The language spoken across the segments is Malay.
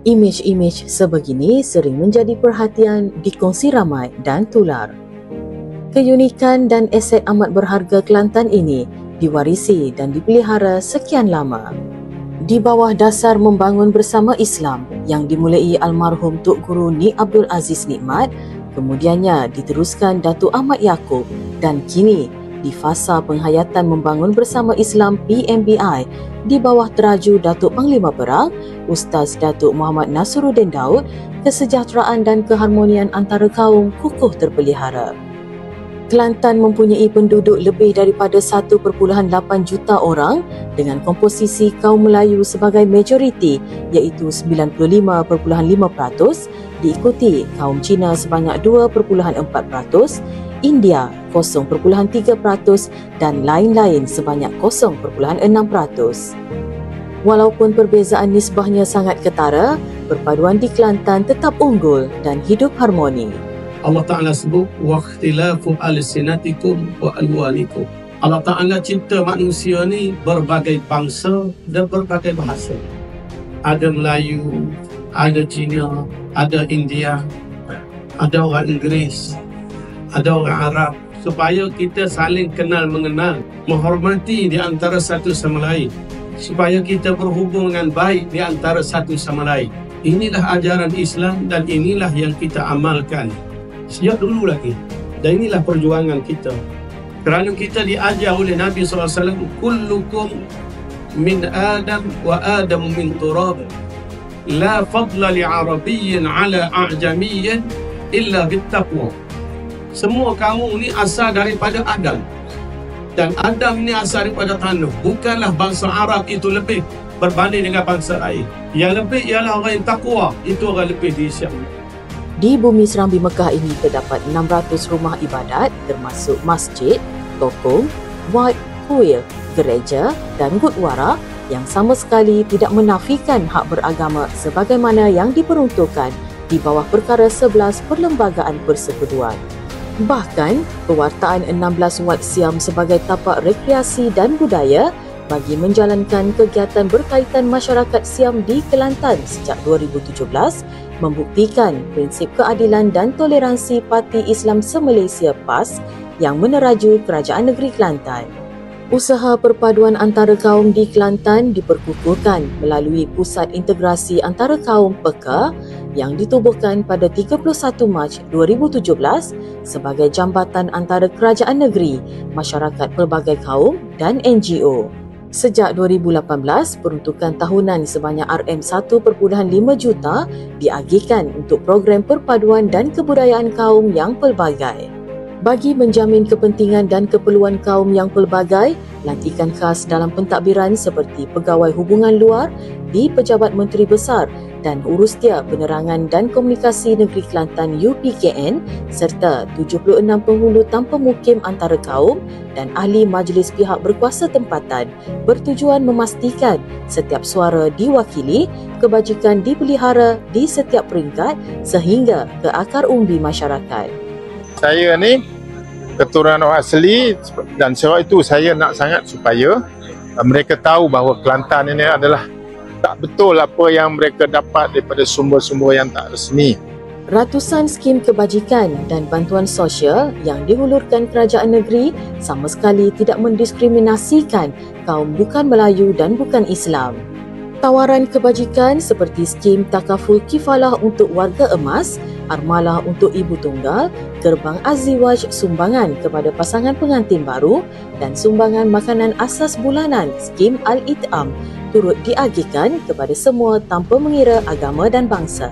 Imej-imej sebegini sering menjadi perhatian, dikongsi ramai dan tular. Keunikan dan aset amat berharga Kelantan ini diwarisi dan dipelihara sekian lama. Di bawah dasar membangun bersama Islam yang dimulai almarhum Tok Guru Ni Abdul Aziz Nikmat, kemudiannya diteruskan Datuk Ahmad Yaakob dan kini di fasa penghayatan membangun bersama Islam PMBI di bawah teraju Datuk Panglima Perang Ustaz Datuk Muhammad Nasruddin Daud, kesejahteraan dan keharmonian antara kaum kukuh terpelihara. Kelantan mempunyai penduduk lebih daripada 1.8 juta orang dengan komposisi kaum Melayu sebagai majoriti iaitu 95.5%, diikuti kaum Cina sebanyak 2.4%, India 0.3% dan lain-lain sebanyak 0.6%. Walaupun perbezaan nisbahnya sangat ketara, perpaduan di Kelantan tetap unggul dan hidup harmoni. Allah Ta'ala sebut waqtilafu alsinatikum wa alwanikum. Allah Ta'ala cipta manusia ni berbagai bangsa dan berbagai bahasa. Ada Melayu, ada Cina, ada India, ada orang Inggeris, ada orang Arab, supaya kita saling kenal mengenal, menghormati di antara satu sama lain, supaya kita berhubung dengan baik di antara satu sama lain. Inilah ajaran Islam dan inilah yang kita amalkan sejak dulu lagi, dan inilah perjuangan kita. Kerana kita diajar oleh Nabi SAW, kullukum min Adam wa Adam min turab, la fadla li Arabiyyin ala a'jamiyyin illa bittaqwa. Semua kamu ni asal daripada Adam, dan Adam ni asal daripada tanah. Bukanlah bangsa Arab itu lebih berbanding dengan bangsa lain. Yang lebih ialah orang yang takwa, itu orang lebih diisiap. Di bumi Serambi Mekah ini terdapat 600 rumah ibadat termasuk masjid, toko, wad, kuil, gereja dan gurdwara yang sama sekali tidak menafikan hak beragama sebagaimana yang diperuntukkan di bawah perkara 11 Perlembagaan Persekutuan. Bahkan, pewartaan 16 wad Siam sebagai tapak rekreasi dan budaya bagi menjalankan kegiatan berkaitan masyarakat Siam di Kelantan sejak 2017 membuktikan prinsip keadilan dan toleransi Parti Islam Se-Malaysia PAS yang meneraju Kerajaan Negeri Kelantan. Usaha perpaduan antara kaum di Kelantan diperkukuhkan melalui Pusat Integrasi Antara Kaum PEKA yang ditubuhkan pada 31 Mac 2017 sebagai jambatan antara kerajaan negeri, masyarakat pelbagai kaum dan NGO. Sejak 2018, peruntukan tahunan sebanyak RM1.5 juta diagihkan untuk program perpaduan dan kebudayaan kaum yang pelbagai. Bagi menjamin kepentingan dan keperluan kaum yang pelbagai, lantikan khas dalam pentadbiran seperti Pegawai Hubungan Luar di Pejabat Menteri Besar dan Urustia Penerangan dan Komunikasi Negeri Kelantan UPKN serta 76 penghulu tanpa mukim antara kaum dan ahli majlis pihak berkuasa tempatan bertujuan memastikan setiap suara diwakili, kebajikan dipelihara di setiap peringkat sehingga ke akar umbi masyarakat. Saya ni keturunan orang asli dan sebab itu saya nak sangat supaya mereka tahu bahawa Kelantan ini adalah tak betul apa yang mereka dapat daripada sumber-sumber yang tak resmi. Ratusan skim kebajikan dan bantuan sosial yang dihulurkan kerajaan negeri sama sekali tidak mendiskriminasikan kaum bukan Melayu dan bukan Islam. Tawaran kebajikan seperti skim takaful kifalah untuk warga emas, armalah untuk ibu tunggal, gerbang azziwaj sumbangan kepada pasangan pengantin baru dan sumbangan makanan asas bulanan skim Al-It'am turut diagihkan kepada semua tanpa mengira agama dan bangsa.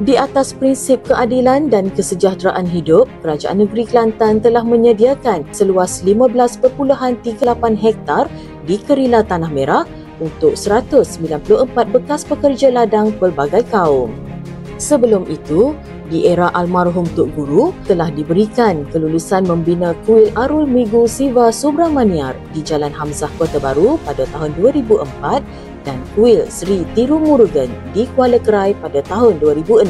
Di atas prinsip keadilan dan kesejahteraan hidup, Kerajaan Negeri Kelantan telah menyediakan seluas 15.38 hektar di Kerila Tanah Merah untuk 194 bekas pekerja ladang pelbagai kaum. Sebelum itu, di era almarhum Tok Guru telah diberikan kelulusan membina kuil Arul Migu Siva Subramaniar di Jalan Hamzah Kota Baru pada tahun 2004 dan kuil Sri Tirumurugan di Kuala Kerai pada tahun 2006.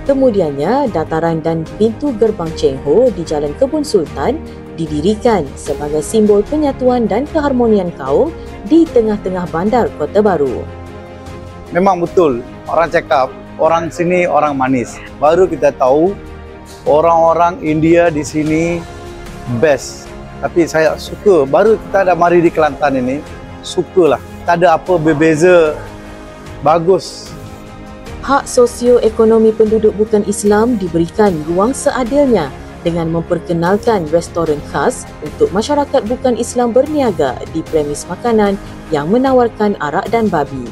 Kemudiannya, dataran dan pintu gerbang Cheng Ho di Jalan Kebun Sultan didirikan sebagai simbol penyatuan dan keharmonian kaum di tengah-tengah bandar Kota Baru. Memang betul, orang cakap orang sini orang manis. Baru kita tahu orang-orang India di sini best. Tapi saya suka, baru kita ada mari di Kelantan ini, sukalah. Tak ada apa berbeza, bagus. Hak sosioekonomi penduduk bukan Islam diberikan ruang seadilnya dengan memperkenalkan restoran khas untuk masyarakat bukan Islam berniaga di premis makanan yang menawarkan arak dan babi.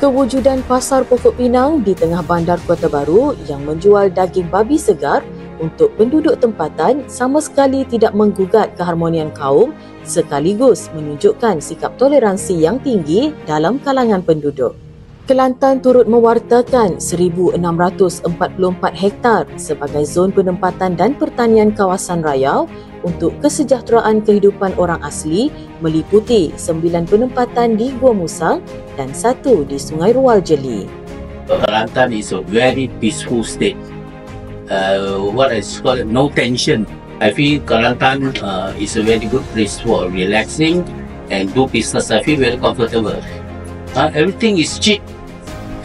Kewujudan pasar Pokok Pinang di tengah bandar Kota Baru yang menjual daging babi segar untuk penduduk tempatan sama sekali tidak menggugat keharmonian kaum sekaligus menunjukkan sikap toleransi yang tinggi dalam kalangan penduduk. Kelantan turut mewartakan 1,644 hektar sebagai zon penempatan dan pertanian kawasan rayau untuk kesejahteraan kehidupan orang asli meliputi 9 penempatan di Gua Musang dan 1 di Sungai Rual Jeli. Kelantan is a very peaceful state. What I call it, no tension. I feel Kelantan is a very good place for relaxing and do business. I feel very comfortable. Everything is cheap.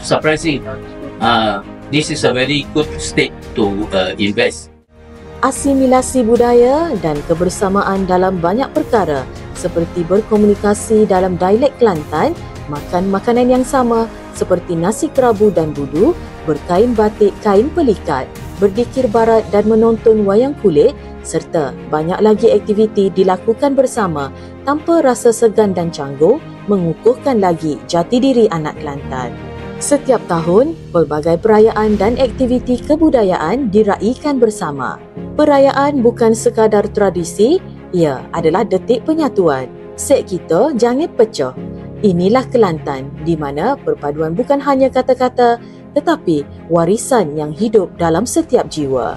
Surprising. This is a very good state to invest. Asimilasi budaya dan kebersamaan dalam banyak perkara seperti berkomunikasi dalam dialek Kelantan, makan makanan yang sama seperti nasi kerabu dan budu, berkain batik kain pelikat, berdikir barat dan menonton wayang kulit serta banyak lagi aktiviti dilakukan bersama tanpa rasa segan dan canggung mengukuhkan lagi jati diri anak Kelantan. Setiap tahun, pelbagai perayaan dan aktiviti kebudayaan diraikan bersama. Perayaan bukan sekadar tradisi, ia adalah detik penyatuan. Sek kita jangan pecah. Inilah Kelantan di mana perpaduan bukan hanya kata-kata tetapi warisan yang hidup dalam setiap jiwa.